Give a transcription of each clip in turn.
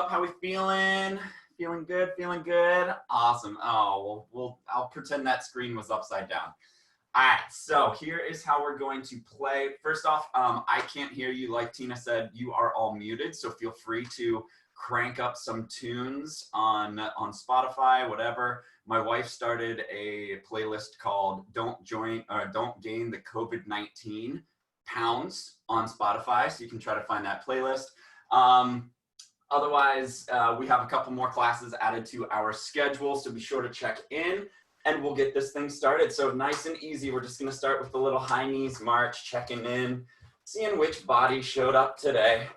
up? How we feeling? Feeling good? Feeling good? Awesome. Oh, I'll pretend that screen was upside down. All right, so here is how we're going to play. First off, I can't hear you. Like Tina said, you are all muted, so feel free to crank up some tunes on Spotify, whatever. My wife started a playlist called Don't Gain the COVID-19 Pounds on Spotify, so you can try to find that playlist. Otherwise, we have a couple more classes added to our schedule, so be sure to check in. And we'll get this thing started. So nice and easy. We're just gonna start with the little high knees march, checking in, seeing which body showed up today.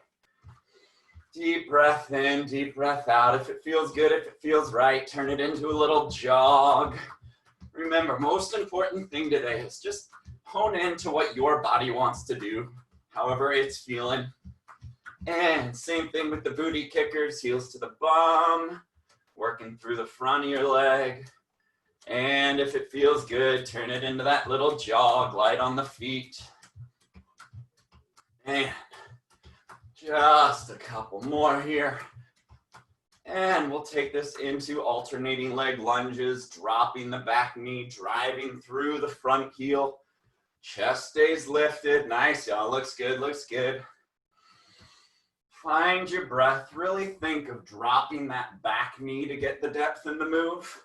Deep breath in, deep breath out. If it feels good, if it feels right, turn it into a little jog. Remember, most important thing today is just hone into what your body wants to do, however it's feeling. And same thing with the booty kickers, heels to the bum, working through the front of your leg. And if it feels good, turn it into that little jog, light on the feet. And just a couple more here. And we'll take this into alternating leg lunges, dropping the back knee, driving through the front heel. Chest stays lifted. Nice, y'all. Looks good, looks good. Find your breath. Really think of dropping that back knee to get the depth in the move.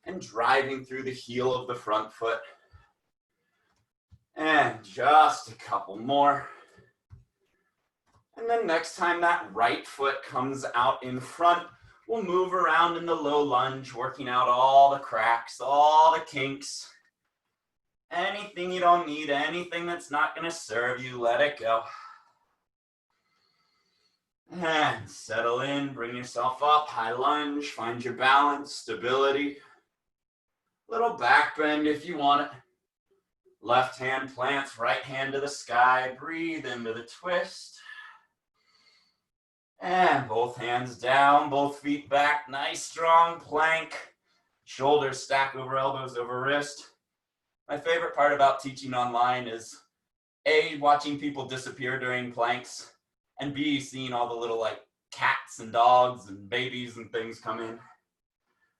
And driving through the heel of the front foot. And just a couple more. And then next time that right foot comes out in front, we'll move around in the low lunge, working out all the cracks, all the kinks. Anything you don't need, anything that's not going to serve you, let it go. And settle in, bring yourself up, high lunge, find your balance, stability. Little back bend if you want it. Left hand plants, right hand to the sky. Breathe into the twist. And both hands down, both feet back. Nice strong plank. Shoulders stack over elbows over wrist. My favorite part about teaching online is A, watching people disappear during planks, and B, seeing all the little like cats and dogs and babies and things come in.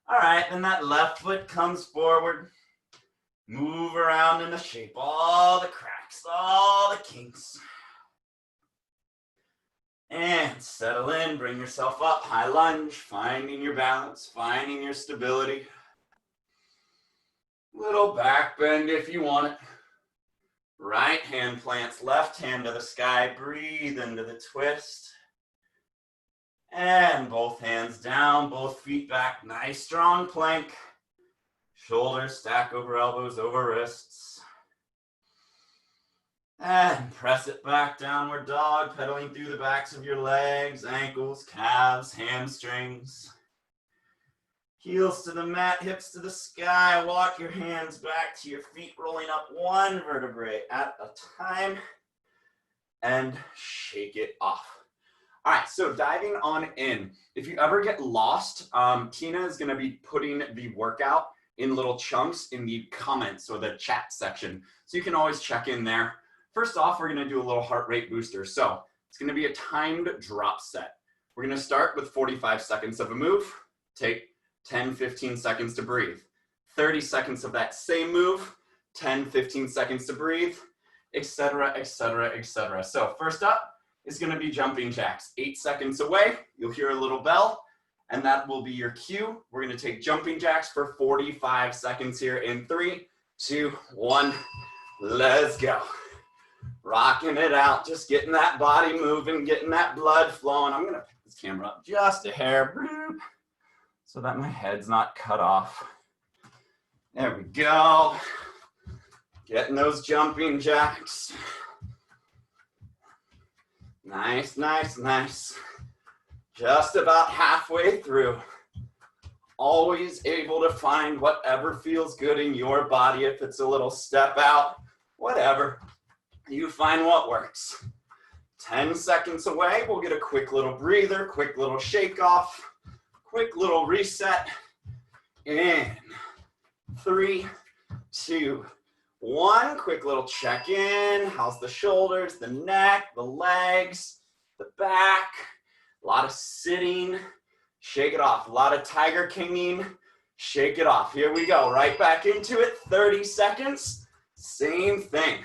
All right, then that left foot comes forward. Move around in the shape, all the cracks, all the kinks. And settle in, bring yourself up, high lunge, finding your balance, finding your stability. Little back bend if you want it. Right hand plants, left hand to the sky, breathe into the twist. And both hands down, both feet back, nice strong plank. Shoulders stack over elbows, over wrists. And press it back, downward dog, pedaling through the backs of your legs, ankles, calves, hamstrings. Heels to the mat, hips to the sky. Walk your hands back to your feet, rolling up one vertebrae at a time. And shake it off. All right, so diving on in. If you ever get lost, Tina is gonna be putting the workout in little chunks in the comments or the chat section. So you can always check in there. First off, we're gonna do a little heart rate booster. So it's gonna be a timed drop set. We're gonna start with 45 seconds of a move. Take 10, 15 seconds to breathe. 30 seconds of that same move, 10, 15 seconds to breathe, etc., etc., etc. So first up, is going to be jumping jacks. 8 seconds away, you'll hear a little bell, and that will be your cue. We're going to take jumping jacks for 45 seconds here in 3, 2, 1. Let's go. Rocking it out, just getting that body moving, getting that blood flowing. I'm going to pick this camera up just a hair, so that my head's not cut off. There we go. Getting those jumping jacks. Nice, nice, nice. Just about halfway through. Always able to find whatever feels good in your body. If it's a little step out, whatever. You find what works. 10 seconds away, we'll get a quick little breather, quick little shake off, quick little reset. In 3, 2, 1, quick little check in. How's the shoulders, the neck, the legs, the back? A lot of sitting, shake it off. A lot of tiger kinging, shake it off. Here we go, right back into it, 30 seconds, same thing.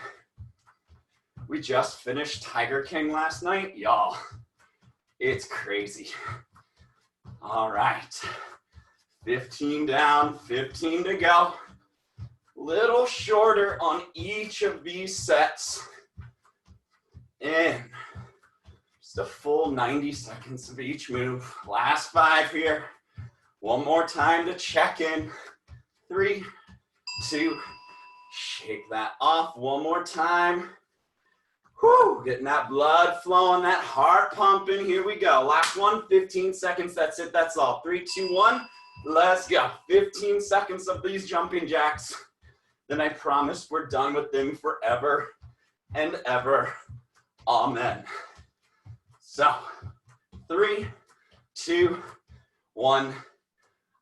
We just finished Tiger King last night, y'all. It's crazy. All right, 15 down, 15 to go. Little shorter on each of these sets. In. Just a full 90 seconds of each move. Last 5 here. One more time to check in. 3, 2, shake that off. One more time. Whew, getting that blood flowing, that heart pumping. Here we go. Last one, 15 seconds. That's it, that's all. 3, 2, 1, let's go. 15 seconds of these jumping jacks. Then I promise we're done with them forever and ever. Amen. So, 3, 2, 1.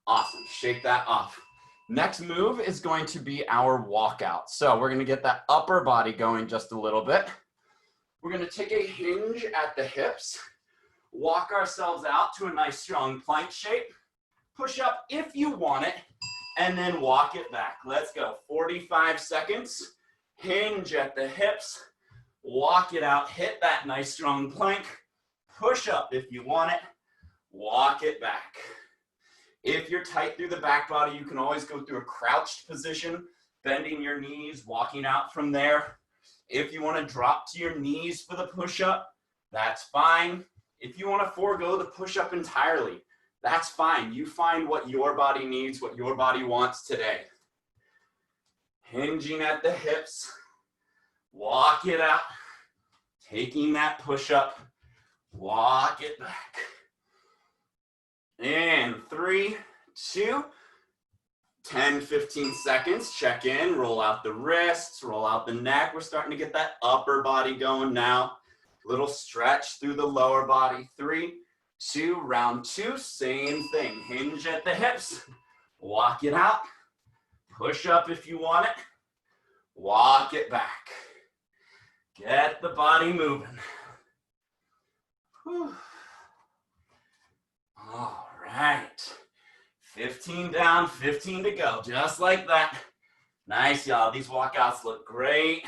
Awesome. Shake that off. Next move is going to be our walkout. So we're going to get that upper body going just a little bit. We're going to take a hinge at the hips, walk ourselves out to a nice strong plank shape, push up if you want it, and then walk it back. Let's go. 45 seconds. Hinge at the hips, walk it out, hit that nice strong plank, push up if you want it, walk it back. If you're tight through the back body, you can always go through a crouched position, bending your knees, walking out from there. If you want to drop to your knees for the push-up, that's fine. If you want to forego the push-up entirely, that's fine. You find what your body needs, what your body wants today. Hinging at the hips, walk it out, taking that push-up, walk it back. And 3, 2, 10, 15 seconds, check in, roll out the wrists, roll out the neck. We're starting to get that upper body going now. Little stretch through the lower body. 3, 2, round 2, same thing. Hinge at the hips, walk it out, push up if you want it, walk it back. Get the body moving. Whew. All right. 15 down, 15 to go, just like that. Nice, y'all. These walkouts look great.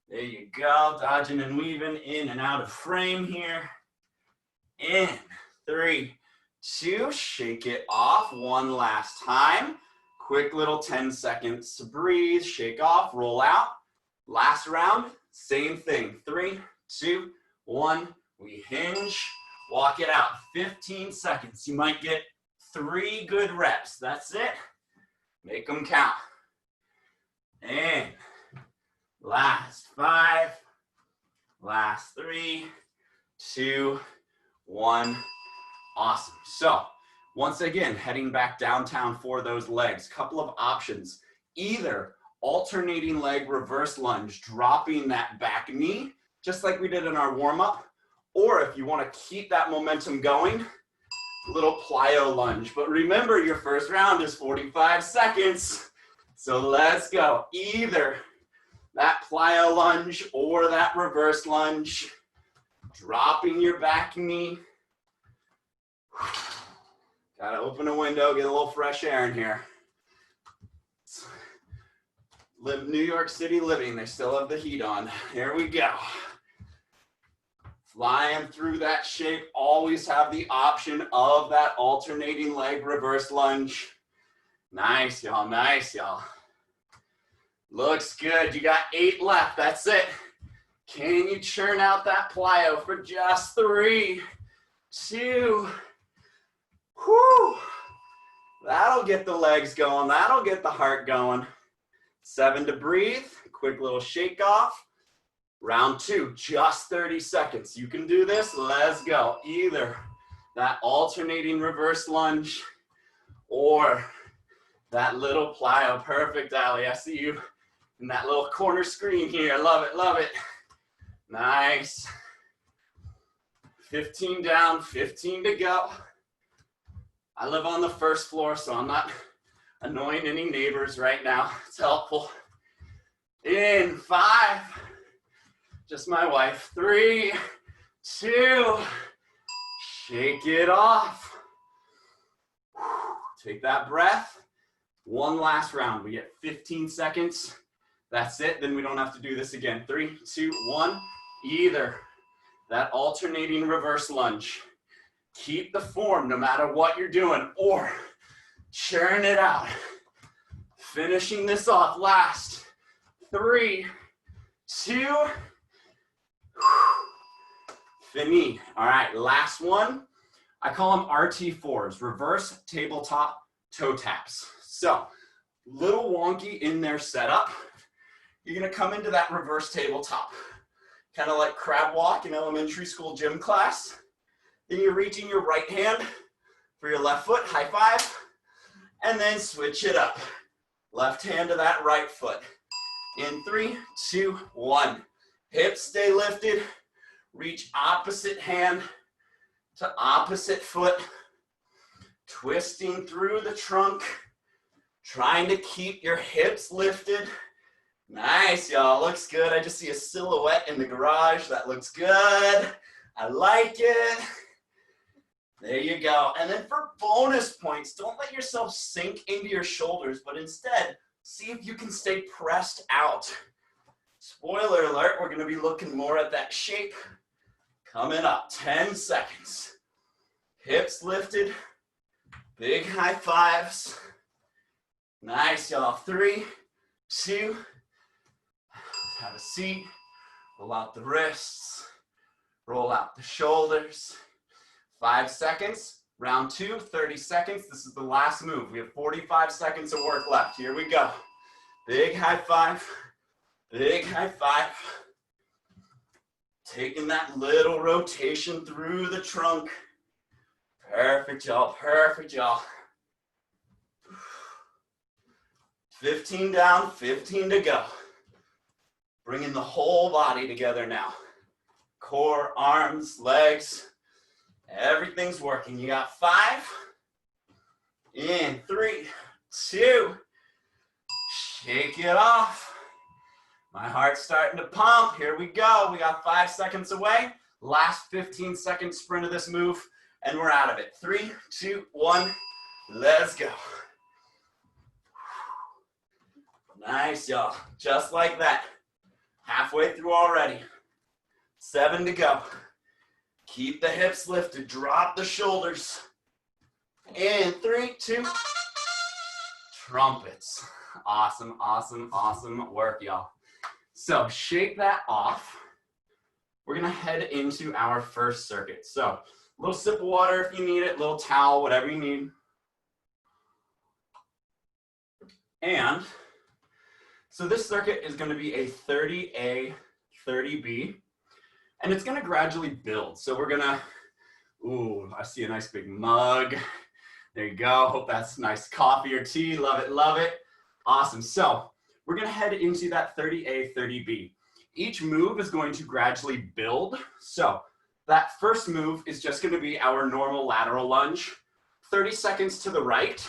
There you go, dodging and weaving in and out of frame here. In, 3, 2, shake it off one last time. Quick little 10 seconds to breathe, shake off, roll out. Last round, same thing. 3, 2, 1, we hinge, walk it out. 15 seconds. You might get 3 good reps. That's it. Make them count. And last 5, last 3, 2, 1. Awesome. So once again, heading back downtown for those legs. Couple of options. Either alternating leg reverse lunge, dropping that back knee, just like we did in our warm-up, or if you want to keep that momentum going, little plyo lunge. But remember, your first round is 45 seconds. So let's go. Either that plyo lunge or that reverse lunge. Dropping your back knee. Gotta open a window, get a little fresh air in here. New York City living, they still have the heat on. Here we go. Flying through that shape, always have the option of that alternating leg reverse lunge. Nice, y'all, nice, y'all. Looks good, you got 8 left, that's it. Can you churn out that plyo for just 3, 2, whew. That'll get the legs going, that'll get the heart going. 7 to breathe, quick little shake off. Round 2, just 30 seconds. You can do this, let's go. Either that alternating reverse lunge or that little plyo. Perfect, Ali, I see you in that little corner screen here. Love it, love it. Nice. 15 down, 15 to go. I live on the first floor, so I'm not annoying any neighbors right now. It's helpful. In 5, just my wife. 3, 2, Shake it off. Take that breath. One last round. We get 15 seconds. That's it. Then we don't have to do this again. 3, 2, 1. Either. That alternating reverse lunge. Keep the form no matter what you're doing, or churn it out. Finishing this off. Last 3, 2. Fini. All right, last one. I call them RT4s, reverse tabletop toe taps. So, little wonky in their setup. You're gonna come into that reverse tabletop, kind of like crab walk in elementary school gym class. Then you're reaching your right hand for your left foot, high five, and then switch it up. Left hand to that right foot. In 3, 2, 1. Hips stay lifted. Reach opposite hand to opposite foot. Twisting through the trunk. Trying to keep your hips lifted. Nice, y'all. Looks good. I just see a silhouette in the garage. That looks good. I like it. There you go. And then for bonus points, don't let yourself sink into your shoulders, but instead, see if you can stay pressed out. Spoiler alert, we're going to be looking more at that shape. Coming up, 10 seconds. Hips lifted. Big high fives. Nice, y'all. 3, 2. Have a seat. Roll out the wrists. Roll out the shoulders. 5 seconds. Round 2, 30 seconds. This is the last move. We have 45 seconds of work left. Here we go. Big high five. Big high five. Taking that little rotation through the trunk. Perfect, y'all. Perfect, y'all. 15 down, 15 to go. Bringing the whole body together now. Core, arms, legs. Everything's working. You got 5. In 3, 2. Shake it off. My heart's starting to pump. Here we go. We got 5 seconds away. Last 15 second sprint of this move, and we're out of it. 3, 2, 1. Let's go. Nice, y'all. Just like that. Halfway through already. 7 to go. Keep the hips lifted. Drop the shoulders. In 3, 2. Trumpets. Awesome, awesome, awesome work, y'all. So shake that off. We're gonna head into our first circuit. So a little sip of water if you need it, little towel, whatever you need. And so this circuit is gonna be a 30A, 30B, and it's gonna gradually build. So we're gonna, ooh, I see a nice big mug. There you go. Hope that's nice coffee or tea. Love it, love it. Awesome. So we're going to head into that 30A, 30B. Each move is going to gradually build. So that first move is just going to be our normal lateral lunge, 30 seconds to the right,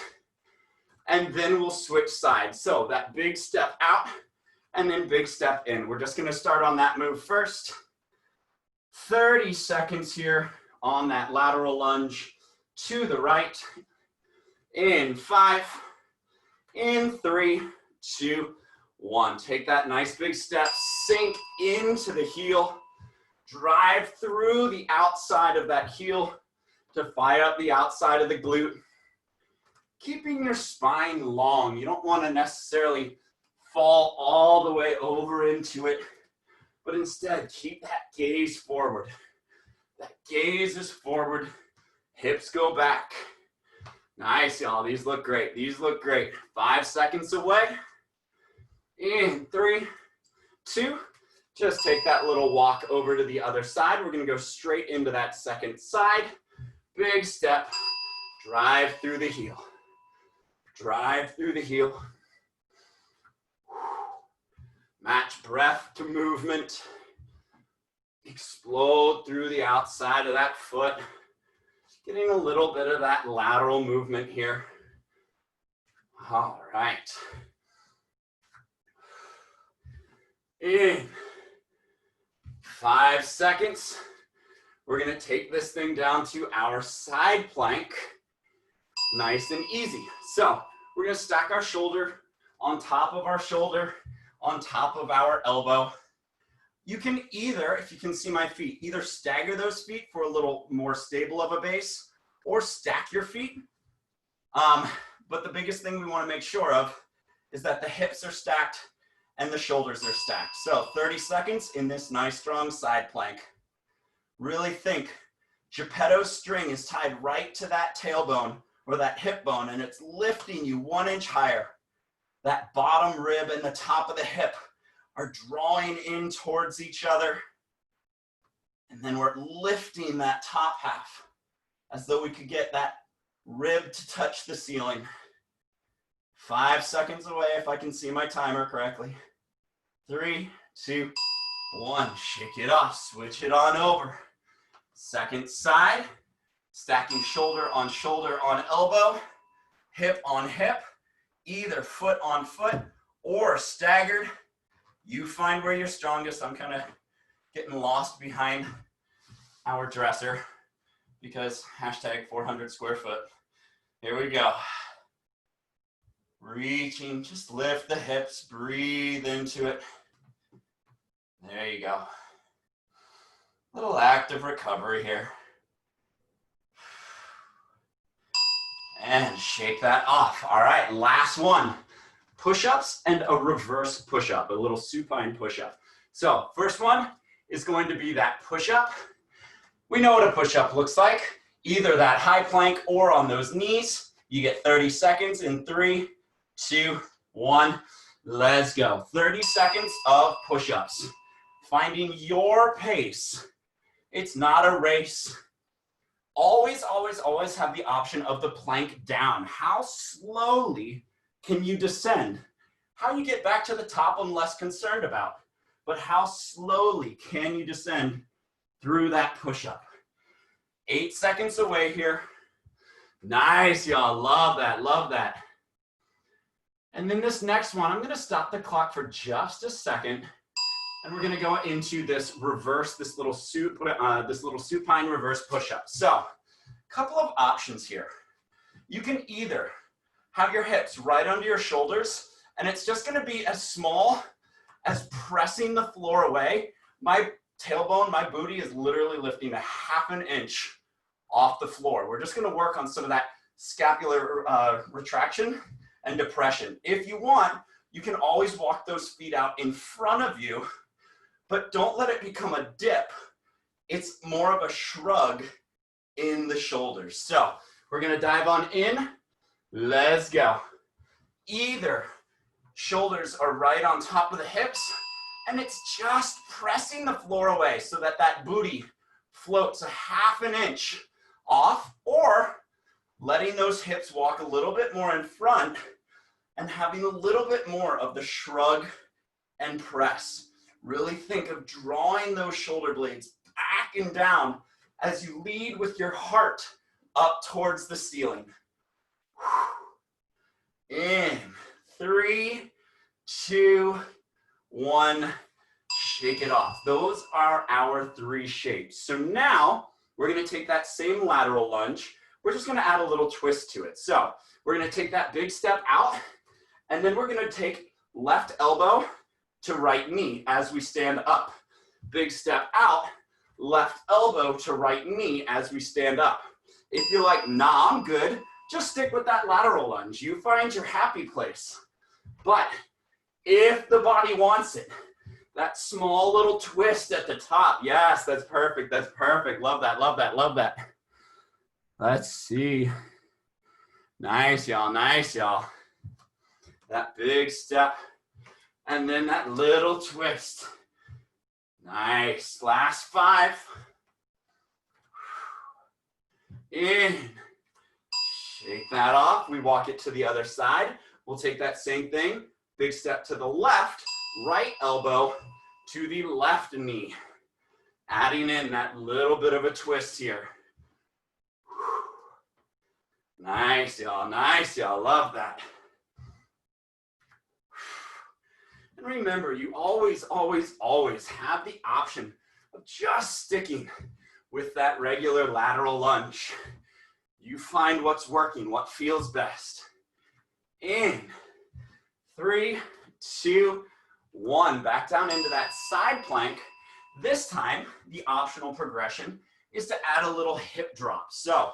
and then we'll switch sides. So that big step out and then big step in. We're just going to start on that move first. 30 seconds here on that lateral lunge to the right. In 5, in 3, 2, 1. Take that nice big step, sink into the heel, drive through the outside of that heel to fire up the outside of the glute. Keeping your spine long. You don't want to necessarily fall all the way over into it, but instead keep that gaze forward. That gaze is forward, hips go back. Nice, y'all. These look great. These look great. 5 seconds away. In 3, 2. Just take that little walk over to the other side. We're going to go straight into that second side. Big step. Drive through the heel. Drive through the heel. Match breath to movement. Explode through the outside of that foot. Getting a little bit of that lateral movement here. All right. In 5 seconds. we're gonna take this thing down to our side plank, nice and easy. So we're gonna stack our shoulder on top of our shoulder, on top of our elbow. You can either, if you can see my feet, either stagger those feet for a little more stable of a base or stack your feet. But the biggest thing we want to make sure of is that the hips are stacked and the shoulders are stacked. So 30 seconds in this nice strong side plank. Really think Geppetto string is tied right to that tailbone or that hip bone, and it's lifting you 1 inch higher. That bottom rib and the top of the hip are drawing in towards each other. And then we're lifting that top half as though we could get that rib to touch the ceiling. 5 seconds away if I can see my timer correctly. 3, 2, 1. Shake it off, switch it on over. Second side, stacking shoulder on elbow, hip on hip, either foot on foot or staggered. You find where you're strongest. I'm kind of getting lost behind our dresser because hashtag 400 square foot. Here we go. Reaching, just lift the hips, breathe into it. There you go. Little active recovery here. And shake that off. All right, last one. Push-ups and a reverse push-up, a little supine push-up. So first one is going to be that push-up. We know what a push-up looks like. Either that high plank or on those knees. You get 30 seconds in 3, 2, 1. Let's go. 30 seconds of push-ups. Finding your pace. It's not a race. Always, always, always have the option of the plank down. How slowly can you descend? How you get back to the top I'm less concerned about. But how slowly can you descend through that push-up? 8 seconds away here. Nice, y'all. Love that, love that. And then this next one, I'm gonna stop the clock for just a second, and we're gonna go into this reverse, this little supine reverse push-up. So, a couple of options here. You can either have your hips right under your shoulders, and it's just gonna be as small as pressing the floor away. My tailbone, my booty is literally lifting a 1/2 inch off the floor. We're just gonna work on some of that scapular retraction and depression. If you want, you can always walk those feet out in front of you, but don't let it become a dip. It's more of a shrug in the shoulders. So we're gonna dive on in. Let's go. Either shoulders are right on top of the hips, and it's just pressing the floor away so that that booty floats a 1/2 inch off, or letting those hips walk a little bit more in front and having a little bit more of the shrug and press. Really think of drawing those shoulder blades back and down as you lead with your heart up towards the ceiling. In 3, 2, 1, shake it off. Those are our 3 shapes. So now we're gonna take that same lateral lunge. We're just gonna add a little twist to it. So we're gonna take that big step out, and then we're gonna take left elbow to right knee as we stand up. Big step out, left elbow to right knee as we stand up. If you're like, nah, I'm good, just stick with that lateral lunge. You find your happy place. But if the body wants it, that small little twist at the top. Yes, that's perfect. That's perfect. Love that, love that, love that. Let's see. Nice, y'all. Nice, y'all. That big step. And then that little twist. Nice. Last 5. In. Shake that off. We walk it to the other side. We'll take that same thing. Big step to the left. Right elbow to the left knee. Adding in that little bit of a twist here. Nice, y'all. Nice, y'all. Love that. And remember, you always, always, always have the option of just sticking with that regular lateral lunge. You find what's working, what feels best. In 3, 2, 1. Back down into that side plank. This time, the optional progression is to add a little hip drop. So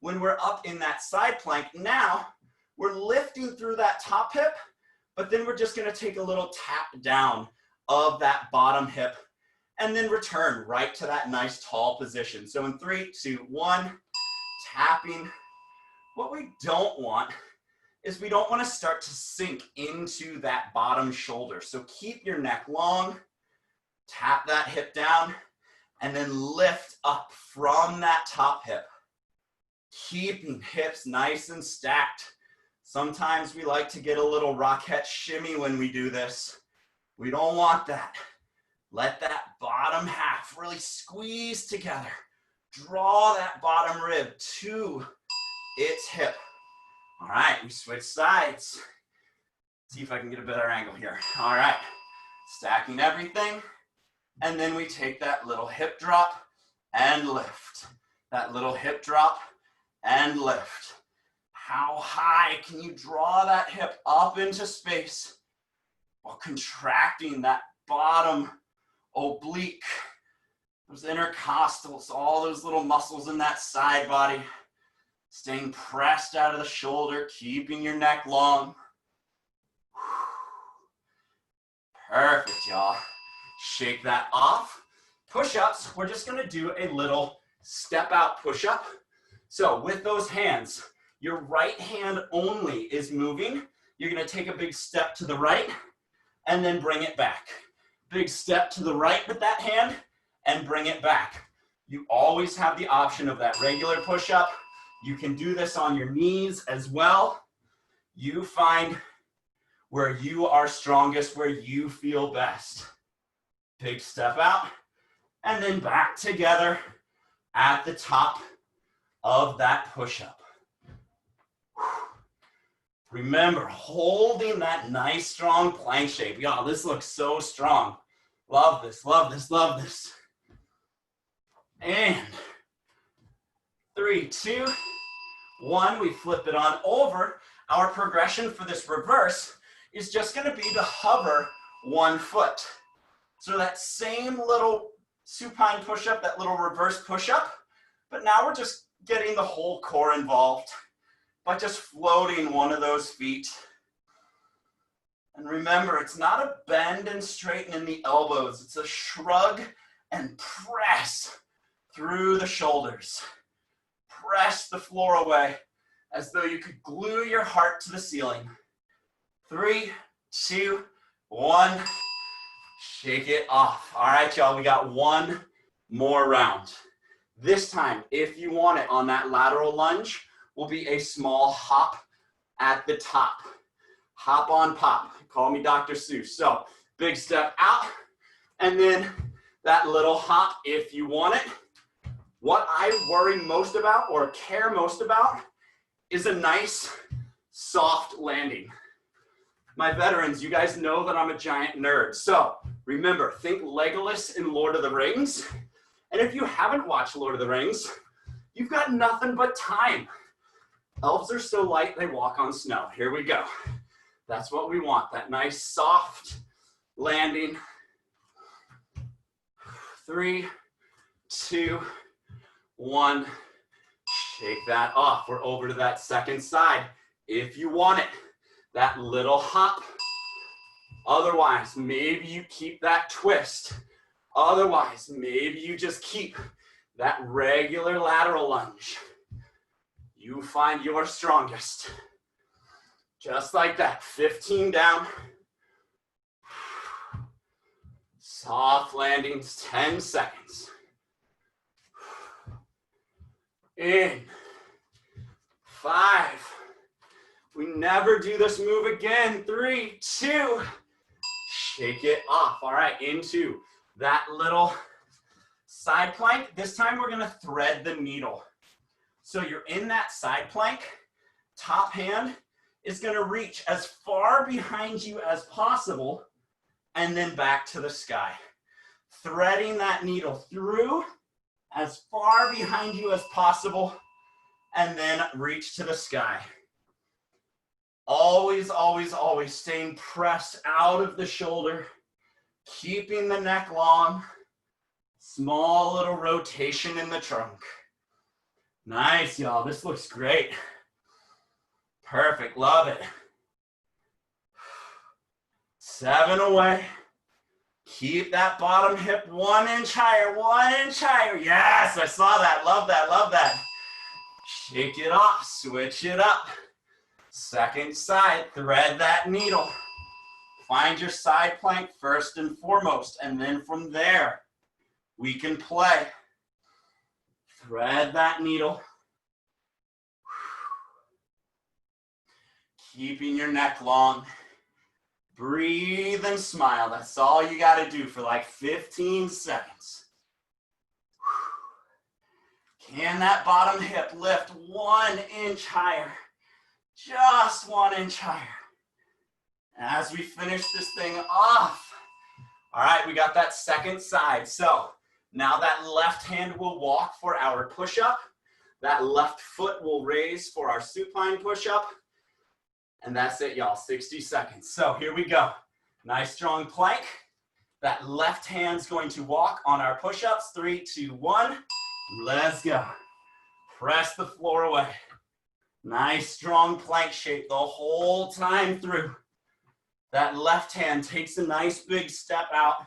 when we're up in that side plank, now we're lifting through that top hip, but then we're just gonna take a little tap down of that bottom hip and then return right to that nice tall position. So in 3, 2, 1, tapping. What we don't want is we don't want to start to sink into that bottom shoulder. So keep your neck long, tap that hip down, and then lift up from that top hip. Keeping hips nice and stacked. Sometimes we like to get a little rocket shimmy when we do this. We don't want that. Let that bottom half really squeeze together. Draw that bottom rib to its hip. All right, we switch sides. See if I can get a better angle here. All right, stacking everything. And then we take that little hip drop and lift. That little hip drop and lift. How high can you draw that hip up into space while contracting that bottom oblique, those intercostals, all those little muscles in that side body, staying pressed out of the shoulder, keeping your neck long. Perfect, y'all. Shake that off. Push-ups, we're just gonna do a little step out push-up. So with those hands, your right hand only is moving. You're gonna take a big step to the right and then bring it back. Big step to the right with that hand and bring it back. You always have the option of that regular push-up. You can do this on your knees as well. You find where you are strongest, where you feel best. Big step out and then back together at the top of that push-up. Remember, holding that nice strong plank shape. Y'all, this looks so strong. Love this, love this, love this. And 3, 2, 1, we flip it on over. Our progression for this reverse is just gonna be to hover one foot. So that same little supine push-up, that little reverse push-up, but now we're just getting the whole core involved by just floating one of those feet. And remember, it's not a bend and straighten in the elbows. It's a shrug and press through the shoulders. Press the floor away as though you could glue your heart to the ceiling. 3, 2, 1. Shake it off. All right, y'all, we got one more round. This time, if you want it on that lateral lunge, will be a small hop at the top. Hop on pop. Call me Dr. Seuss. So big step out and then that little hop if you want it. What I worry most about or care most about is a nice soft landing. My veterans, you guys know that I'm a giant nerd. So remember, think Legolas in Lord of the Rings. And if you haven't watched Lord of the Rings, you've got nothing but time. Elves are so light, they walk on snow. Here we go. That's what we want, that nice soft landing. 3, 2, 1. Shake that off. We're over to that second side. If you want it, that little hop. Otherwise, maybe you keep that twist. Otherwise, maybe you just keep that regular lateral lunge. You find your strongest. Just like that, 15 down. Soft landings, 10 seconds. In 5. We never do this move again. 3, 2. Shake it off. All right, into that little side plank. This time we're gonna thread the needle. So you're in that side plank, top hand is gonna reach as far behind you as possible and then back to the sky. Threading that needle through as far behind you as possible, and then reach to the sky. Always, always, always staying pressed out of the shoulder, keeping the neck long. Small little rotation in the trunk. Nice, y'all. This looks great. Perfect. Love it. 7 away. Keep that bottom hip 1 inch higher, 1 inch higher. Yes, I saw that. Love that, love that. Shake it off, switch it up. Second side, thread that needle. Find your side plank first and foremost, and then from there, we can play. Thread that needle. Keeping your neck long. Breathe and smile. That's all you got to do for like 15 seconds. Can that bottom hip lift 1 inch higher? Just 1 inch higher. As we finish this thing off. All right, we got that second side. So now that left hand will walk for our push-up. That left foot will raise for our supine push-up. And that's it, y'all, 60 seconds. So here we go. Nice strong plank. That left hand's going to walk on our push-ups. 3, 2, 1. Let's go. Press the floor away. Nice strong plank shape the whole time through. That left hand takes a nice big step out.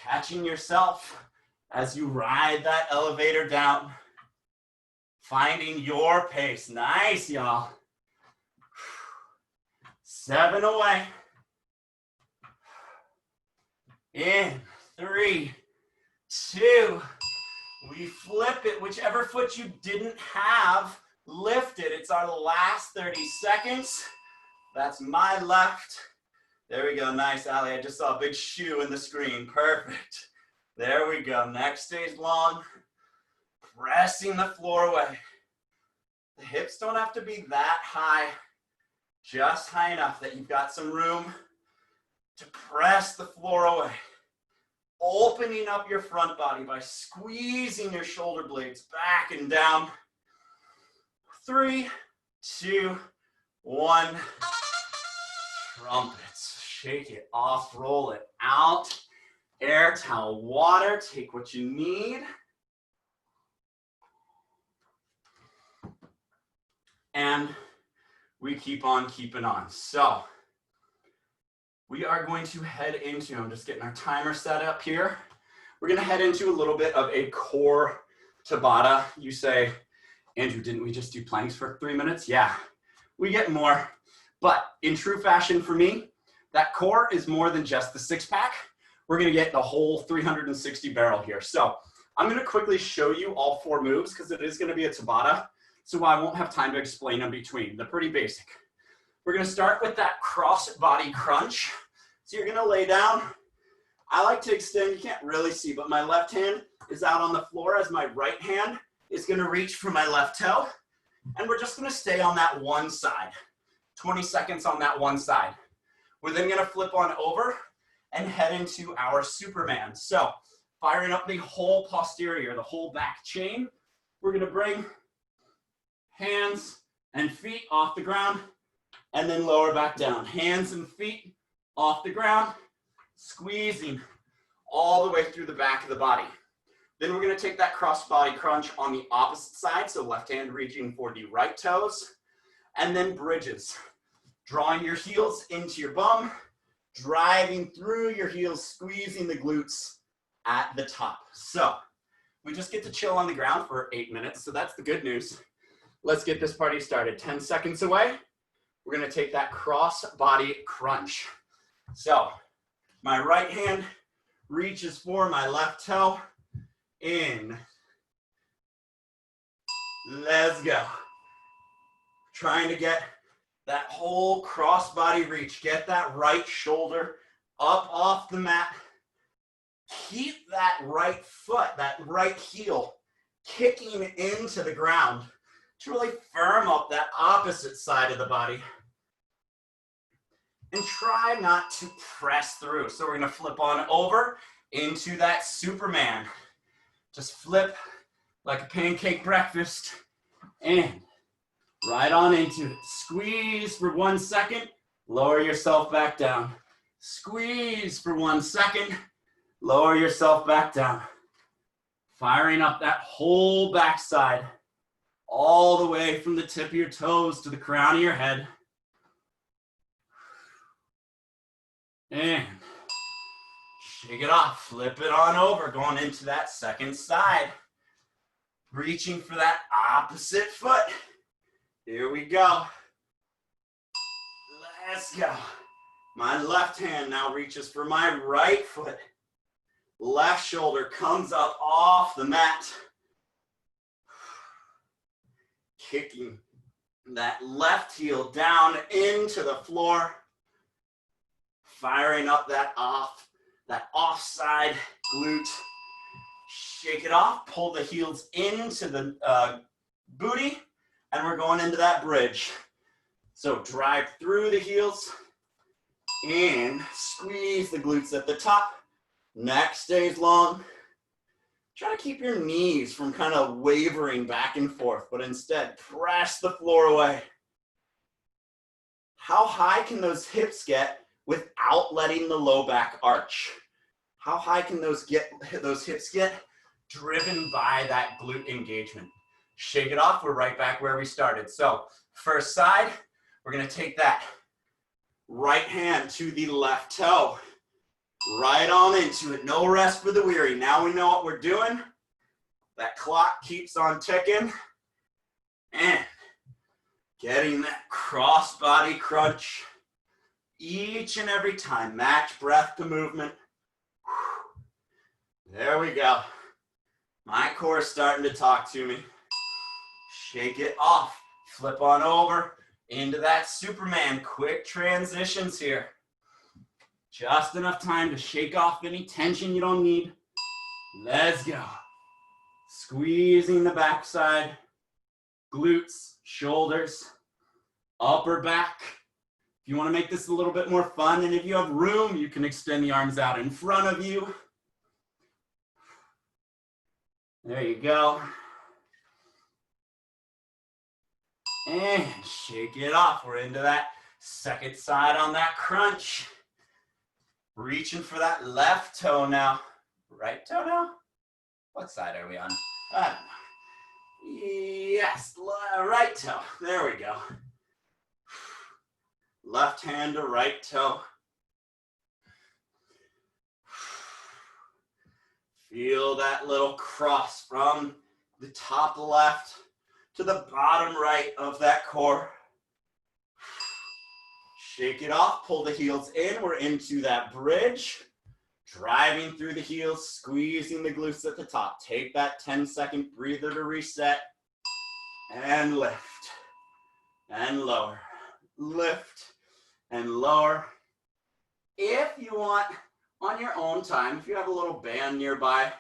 Catching yourself as you ride that elevator down. Finding your pace. Nice, y'all. 7 away. In 3, 2. We flip it. Whichever foot you didn't have, lift it. It's our last 30 seconds. That's my left. There we go. Nice, Allie. I just saw a big shoe in the screen. Perfect. There we go. Neck stays long. Pressing the floor away. The hips don't have to be that high. Just high enough that you've got some room to press the floor away. Opening up your front body by squeezing your shoulder blades back and down. 3, 2, 1. Trumpets. Shake it off, roll it out. Air towel, water, take what you need. And we keep on keeping on. So we are going to head into, I'm just getting our timer set up here. We're going to head into a little bit of a core Tabata. You say, Andrew, didn't we just do planks for 3 minutes? Yeah, we get more. But in true fashion for me, that core is more than just the 6-pack. We're going to get the whole 360 barrel here. So I'm going to quickly show you all 4 moves because it is going to be a Tabata. So I won't have time to explain them between. They're pretty basic. We're going to start with that cross body crunch. So you're going to lay down. I like to extend, you can't really see, but my left hand is out on the floor as my right hand is going to reach for my left toe. And we're just going to stay on that one side. 20 seconds on that one side. We're then going to flip on over and head into our Superman. So firing up the whole posterior, the whole back chain. We're going to bring hands and feet off the ground and then lower back down. Hands and feet off the ground, squeezing all the way through the back of the body. Then we're going to take that cross body crunch on the opposite side, so left hand reaching for the right toes, and then bridges. Drawing your heels into your bum, driving through your heels, squeezing the glutes at the top. So we just get to chill on the ground for 8 minutes, so that's the good news. Let's get this party started. 10 seconds away. We're going to take that cross body crunch. So my right hand reaches for my left toe. In. Let's go. Trying to get that whole cross body reach. Get that right shoulder up off the mat. Keep that right foot, that right heel kicking into the ground to really firm up that opposite side of the body. And try not to press through. So we're going to flip on over, into that Superman. Just flip like a pancake breakfast and right on into it. Squeeze for 1 second, lower yourself back down. Squeeze for 1 second, lower yourself back down. Firing up that whole backside, all the way from the tip of your toes to the crown of your head. And shake it off, flip it on over, going into that second side. Reaching for that opposite foot. Here we go. Let's go. My left hand now reaches for my right foot. Left shoulder comes up off the mat. Kicking that left heel down into the floor. Firing up that offside glute. Shake it off, pull the heels into the booty, and we're going into that bridge. So drive through the heels and squeeze the glutes at the top. Neck stays long. Try to keep your knees from kind of wavering back and forth, but instead press the floor away. How high can those hips get without letting the low back arch? How high can those hips get driven by that glute engagement? Shake it off, we're right back where we started. So first side, we're gonna take that right hand to the left toe. Right on into it, no rest for the weary. Now we know what we're doing. That clock keeps on ticking. And getting that cross body crunch each and every time. Match breath to movement. There we go. My core is starting to talk to me. Shake it off. Flip on over into that Superman. Quick transitions here. Just enough time to shake off any tension you don't need. Let's go. Squeezing the backside, glutes, shoulders, upper back. If you want to make this a little bit more fun, and if you have room, you can extend the arms out in front of you. There you go. And shake it off. We're into that second side on that crunch. Reaching for that left toe now. Right toe now? What side are we on? I don't know. Yes, right toe. There we go. Left hand to right toe. Feel that little cross from the top left to the bottom right of that core. Shake it off, pull the heels in. We're into that bridge. Driving through the heels, squeezing the glutes at the top. Take that 10-second breather to reset. And lift. And lower. Lift and lower. If you want, on your own time, if you have a little band nearby,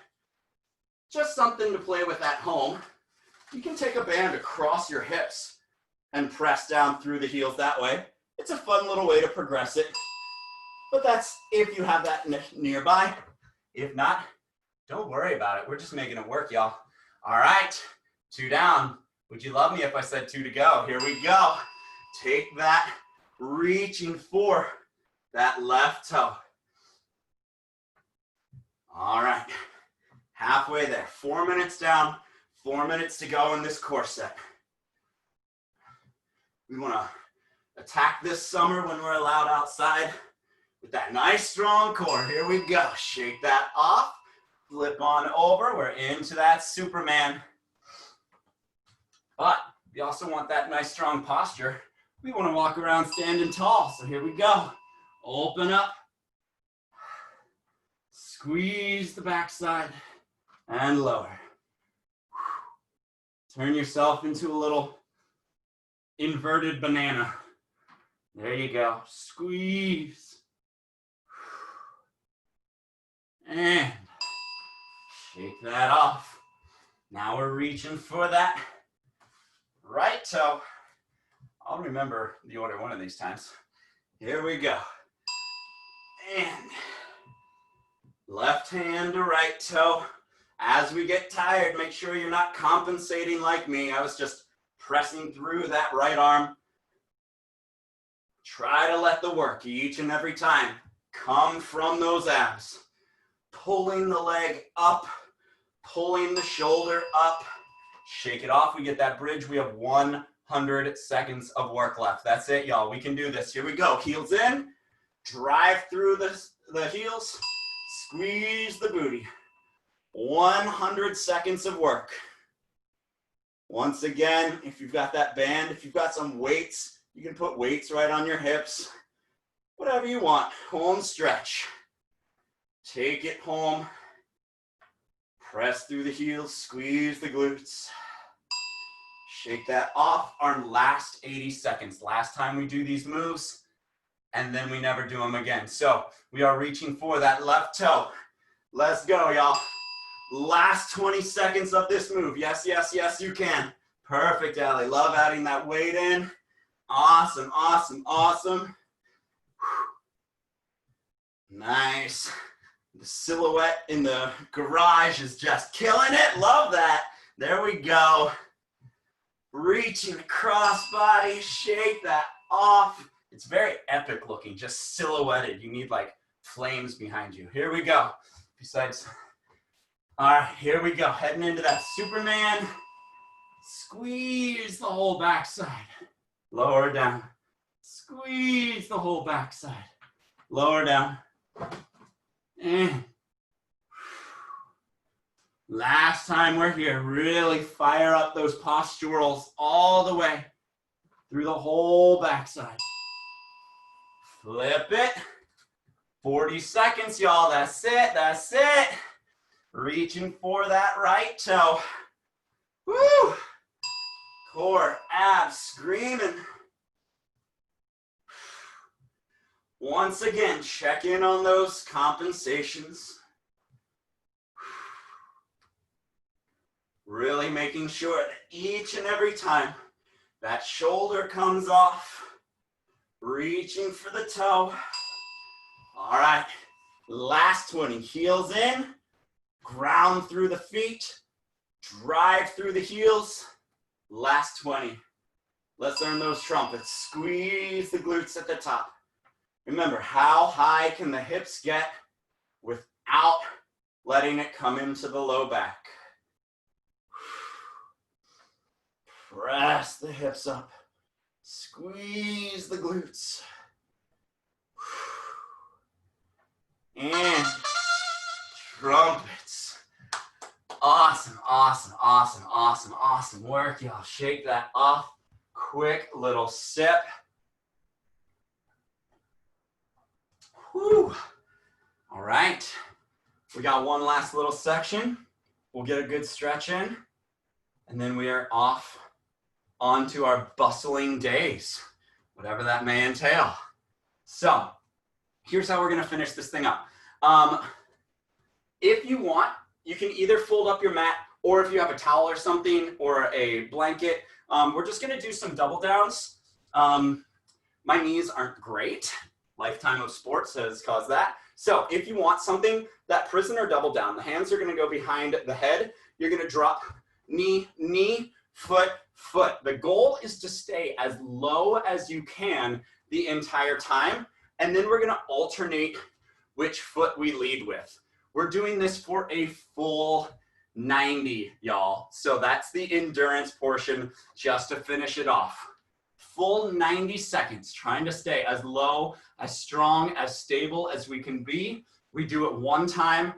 just something to play with at home, you can take a band across your hips and press down through the heels that way. It's a fun little way to progress it. But that's if you have that nearby. If not, don't worry about it. We're just making it work, y'all. All right, 2 down. Would you love me if I said 2 to go? Here we go. Take that, reaching for that left toe. All right, halfway there. 4 minutes down, 4 minutes to go in this core set. We want to attack this summer when we're allowed outside with that nice strong core. Here we go. Shake that off. Flip on over. We're into that Superman. But we also want that nice strong posture. We want to walk around standing tall. So here we go. Open up. Squeeze the backside and lower. Turn yourself into a little inverted banana. There you go. Squeeze. And shake that off. Now we're reaching for that right toe. I'll remember the order one of these times. Here we go. And Left hand to right toe. As we get tired, make sure you're not compensating like me. I was just pressing through that right arm. Try to let the work each and every time come from those abs. Pulling the leg up, pulling the shoulder up. Shake it off. We get that bridge. We have 100 seconds of work left. That's it, y'all. We can do this. Here we go. Heels in. Drive through the heels. Squeeze the booty. 100 seconds of work. Once again, if you've got that band, if you've got some weights, you can put weights right on your hips. Whatever you want. Home stretch. Take it home. Press through the heels. Squeeze the glutes. Shake that off. Our last 80 seconds. Last time we do these moves, and then we never do them again. So we are reaching for that left toe. Let's go, y'all. Last 20 seconds of this move. Yes, yes, yes, you can. Perfect, Allie. Love adding that weight in. Awesome, awesome, awesome. Nice. The silhouette in the garage is just killing it. Love that. There we go. Reaching across body. Shake that off. It's very epic looking, just silhouetted. You need like flames behind you. Here we go. Besides, all right, here we go. Heading into that Superman. Squeeze the whole backside. Lower down. Squeeze the whole backside. Lower down. And last time we're here, really fire up those posturals all the way through the whole backside. Flip it. 40 seconds, y'all. That's it. That's it. Reaching for that right toe. Woo! Core, abs, screaming. Once again, check in on those compensations. Really making sure that each and every time that shoulder comes off, reaching for the toe. All right, last 20, heels in, ground through the feet, drive through the heels. Last 20. Let's earn those trumpets. Squeeze the glutes at the top. Remember, how high can the hips get without letting it come into the low back? Press the hips up. Squeeze the glutes. And trumpets. Awesome, awesome, awesome, awesome, awesome work, y'all. Shake that off. Quick little sip. Whew. All right. We got one last little section. We'll get a good stretch in. And then we are off onto our bustling days, whatever that may entail. So here's how we're going to finish this thing up. If you want, you can either fold up your mat, or if you have a towel or something, or a blanket, we're just going to do some double downs. My knees aren't great. Lifetime of sports has caused that. So if you want something, that prisoner double down, the hands are going to go behind the head. You're going to drop knee, knee, foot, foot. The goal is to stay as low as you can the entire time. And then we're going to alternate which foot we lead with. We're doing this for a full 90, y'all. So that's the endurance portion just to finish it off. Full 90 seconds, trying to stay as low, as strong, as stable as we can be. We do it one time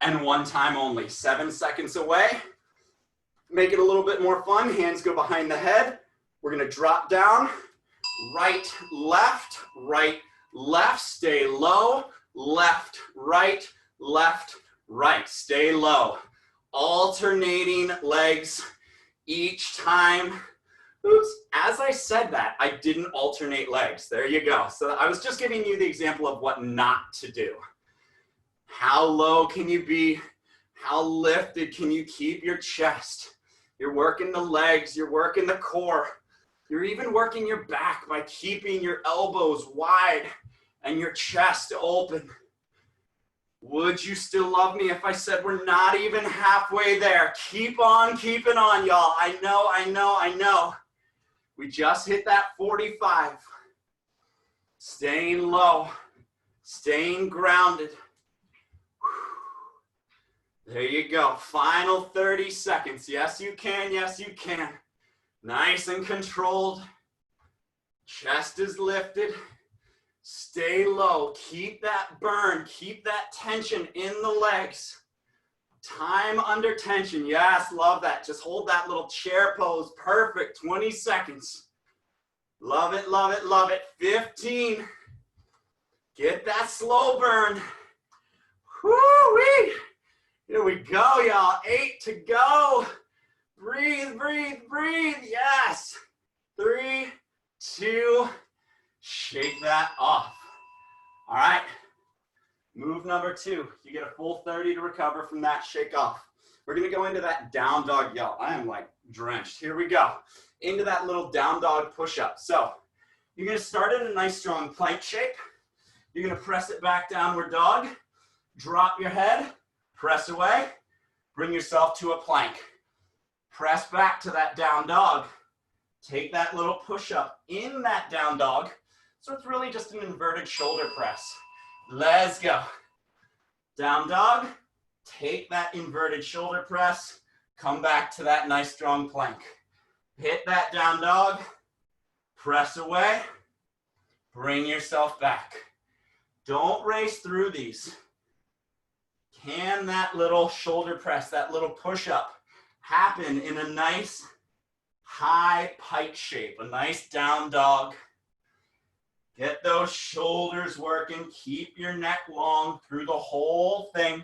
and one time only. 7 seconds away. Make it a little bit more fun. Hands go behind the head. We're going to drop down. Right, left, stay low, left, right, stay low. Alternating legs each time. Oops, as I said that, I didn't alternate legs. There you go. So I was just giving you the example of what not to do. How low can you be? How lifted can you keep your chest? You're working the legs, you're working the core. You're even working your back by keeping your elbows wide and your chest open. Would you still love me if I said we're not even halfway there? Keep on keeping on, y'all. I know, I know, I know. We just hit that 45. Staying low, staying grounded. There you go. Final 30 seconds. Yes, you can. Yes, you can. Nice and controlled. Chest is lifted. Stay low. Keep that burn. Keep that tension in the legs. Time under tension. Yes, love that. Just hold that little chair pose. Perfect. 20 seconds. Love it, love it, love it. 15. Get that slow burn. Woo-wee. Here we go, y'all. 8 to go. Breathe, breathe, breathe. Yes. 3, 2, shake that off. All right. Move number 2. You get a full 30 to recover from that shake off. We're going to go into that down dog, y'all. I am like drenched. Here we go. Into that little down dog push-up. So you're going to start in a nice strong plank shape. You're going to press it back, downward dog. Drop your head. Press away. Bring yourself to a plank. Press back to that down dog. Take that little push-up in that down dog. So it's really just an inverted shoulder press. Let's go. Down dog. Take that inverted shoulder press. Come back to that nice strong plank. Hit that down dog. Press away. Bring yourself back. Don't race through these. Can that little shoulder press, that little push-up happen in a nice high pike shape, a nice down dog? Get those shoulders working. Keep your neck long through the whole thing.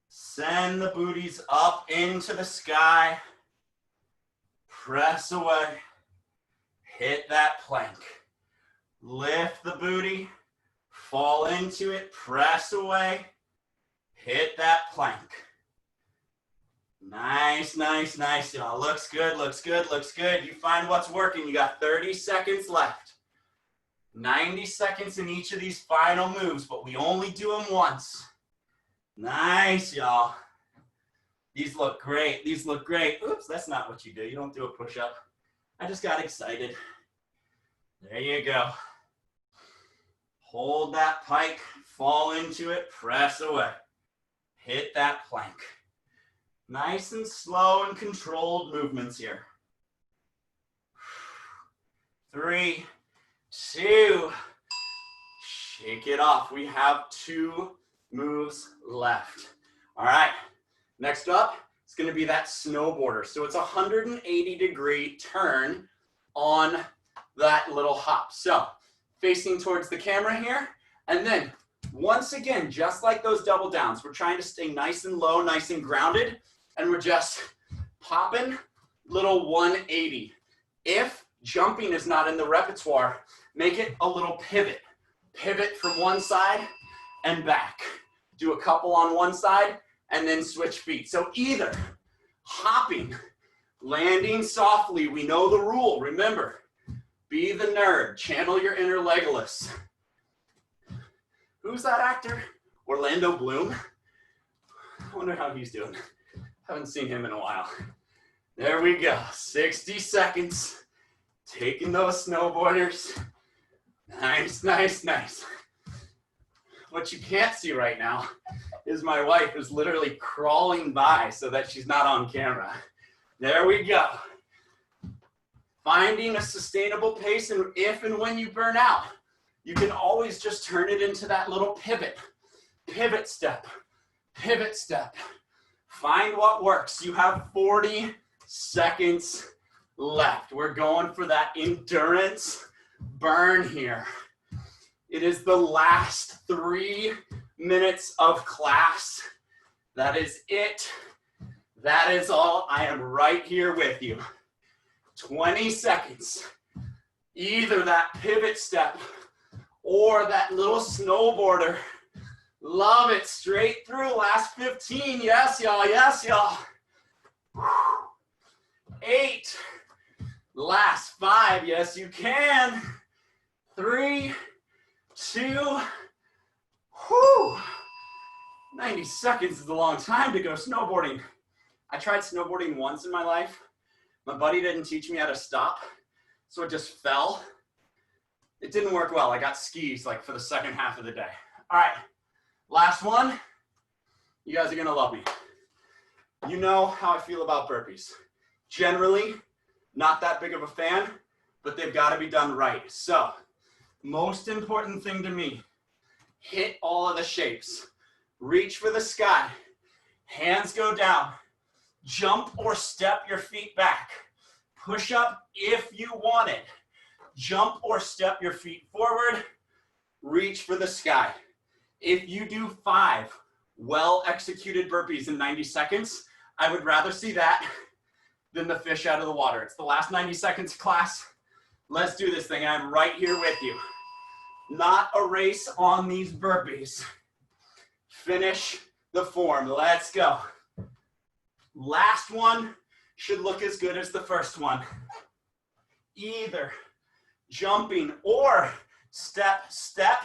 Send the booties up into the sky. Press away. Hit that plank. Lift the booty. Fall into it. Press away. Hit that plank. Nice, nice, nice, y'all. Looks good, looks good, looks good. You find what's working. You got 30 seconds left. 90 seconds in each of these final moves, but we only do them once. Nice, y'all. These look great. These look great. Oops, that's not what you do. You don't do a push-up. I just got excited. There you go. Hold that pike. Fall into it. Press away. Hit that plank. Nice and slow and controlled movements here. 3, 2, shake it off. We have 2 moves left. All right, next up, it's gonna be that snowboarder. So it's a 180-degree turn on that little hop. So facing towards the camera here, and then once again, just like those double downs, we're trying to stay nice and low, nice and grounded, and we're just popping little 180. If jumping is not in the repertoire, make it a little pivot. Pivot from one side and back. Do a couple on one side and then switch feet. So either hopping, landing softly, we know the rule, remember, be the nerd, channel your inner Legolas. Who's that actor? Orlando Bloom? I wonder how he's doing. Haven't seen him in a while. There we go, 60 seconds. Taking those snowboarders. Nice, nice, nice. What you can't see right now is my wife who's literally crawling by so that she's not on camera. There we go. Finding a sustainable pace, and if and when you burn out, you can always just turn it into that little pivot. Pivot step, pivot step. Find what works. You have 40 seconds left. We're going for that endurance burn here. It is the last 3 minutes of class. That is it. That is all. I am right here with you. 20 seconds. Either that pivot step or that little snowboarder. Love it. Straight through. Last 15. Yes, y'all. Yes, y'all. 8. Last 5. Yes, you can. 3, 2, Whew. 90 seconds is a long time to go snowboarding. I tried snowboarding once in my life. My buddy didn't teach me how to stop, so it just fell. It didn't work well. I got skis like for the second half of the day. All right, last one. You guys are gonna love me. You know how I feel about burpees. Generally, not that big of a fan, but they've gotta be done right. So, most important thing to me, hit all of the shapes. Reach for the sky. Hands go down. Jump or step your feet back. Push up if you want it. Jump or step your feet forward. Reach for the sky. If you do 5 well-executed burpees in 90 seconds, I would rather see that than the fish out of the water. It's the last 90 seconds, class. Let's do this thing. I'm right here with you. Not a race on these burpees. Finish the form. Let's go. Last one should look as good as the first one. Either jumping or step, step.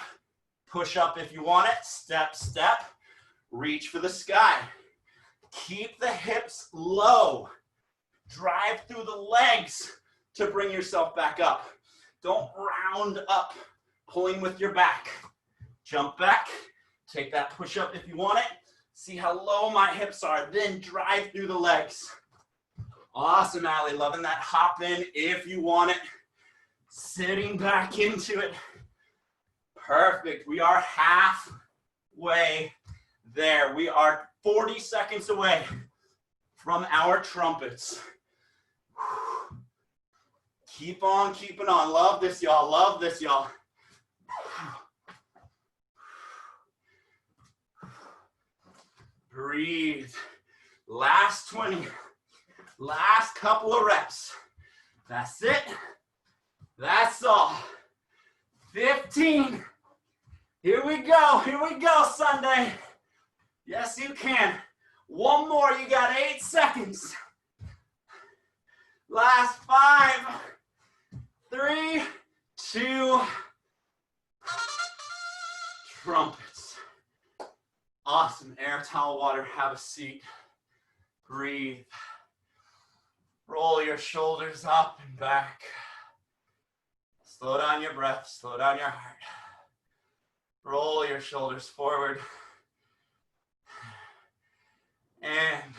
Push up if you want it. Step, step. Reach for the sky. Keep the hips low. Drive through the legs to bring yourself back up. Don't round up, pulling with your back. Jump back. Take that push up if you want it. See how low my hips are. Then drive through the legs. Awesome, Allie. Loving that hop in if you want it. Sitting back into it. Perfect. We are halfway there. We are 40 seconds away from our trumpets. Keep on keeping on. Love this, y'all. Love this, y'all. Breathe. Last 20. Last couple of reps. That's it. That's all. 15. Here we go. Here we go, Sunday. Yes, you can. One more. You got 8 seconds. Last 5. 3, 2. Trumpets. Awesome. Air towel water. Have a seat. Breathe. Roll your shoulders up and back. Slow down your breath. Slow down your heart. Roll your shoulders forward. And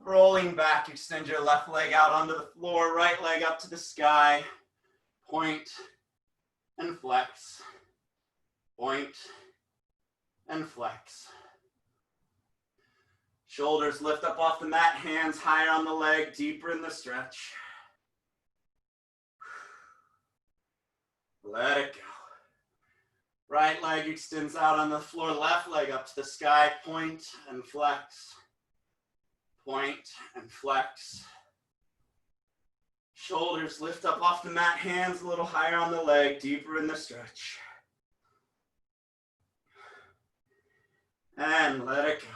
rolling back, extend your left leg out onto the floor, right leg up to the sky. Point and flex. Point and flex. Shoulders lift up off the mat, hands higher on the leg, deeper in the stretch. Let it go. Right leg extends out on the floor, left leg up to the sky, point and flex. Point and flex. Shoulders lift up off the mat, hands a little higher on the leg, deeper in the stretch. And let it go.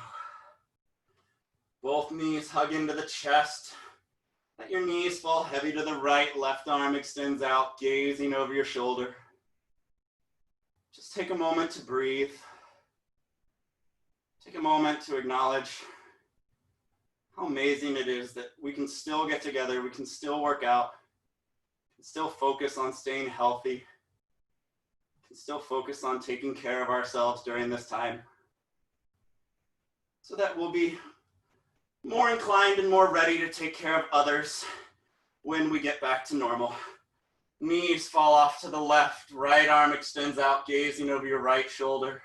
Both knees hug into the chest. Let your knees fall heavy to the right, left arm extends out, gazing over your shoulder. Just take a moment to breathe. Take a moment to acknowledge how amazing it is that we can still get together, we can still work out, we can still focus on staying healthy, we can still focus on taking care of ourselves during this time, so that we'll be more inclined and more ready to take care of others when we get back to normal. Knees fall off to the left, right arm extends out, gazing over your right shoulder.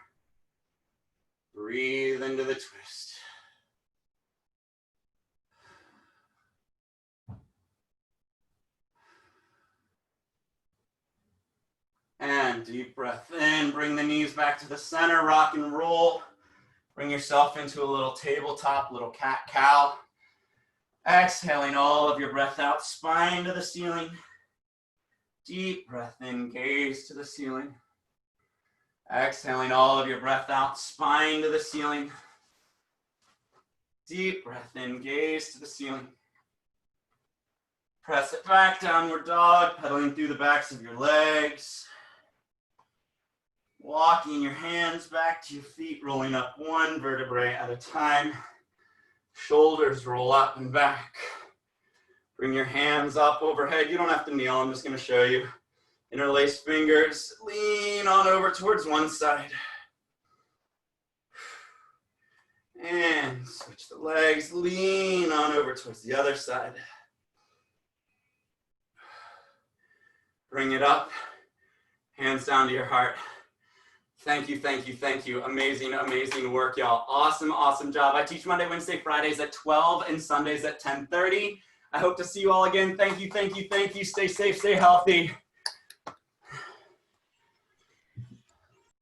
Breathe into the twist. And deep breath in, bring the knees back to the center, rock and roll. Bring yourself into a little tabletop, little cat-cow. Exhaling all of your breath out, spine to the ceiling. Deep breath in, gaze to the ceiling. Exhaling all of your breath out, spine to the ceiling. Deep breath in, gaze to the ceiling. Press it back, downward dog, pedaling through the backs of your legs. Walking your hands back to your feet, rolling up one vertebrae at a time. Shoulders roll up and back. Bring your hands up overhead. You don't have to kneel, I'm just gonna show you. Interlace fingers, lean on over towards one side. And switch the legs, lean on over towards the other side. Bring it up, hands down to your heart. Thank you, thank you, thank you. Amazing, amazing work, y'all. Awesome, awesome job. I teach Monday, Wednesday, Fridays at 12 and Sundays at 10:30. I hope to see you all again. Thank you, thank you, thank you. Stay safe, stay healthy.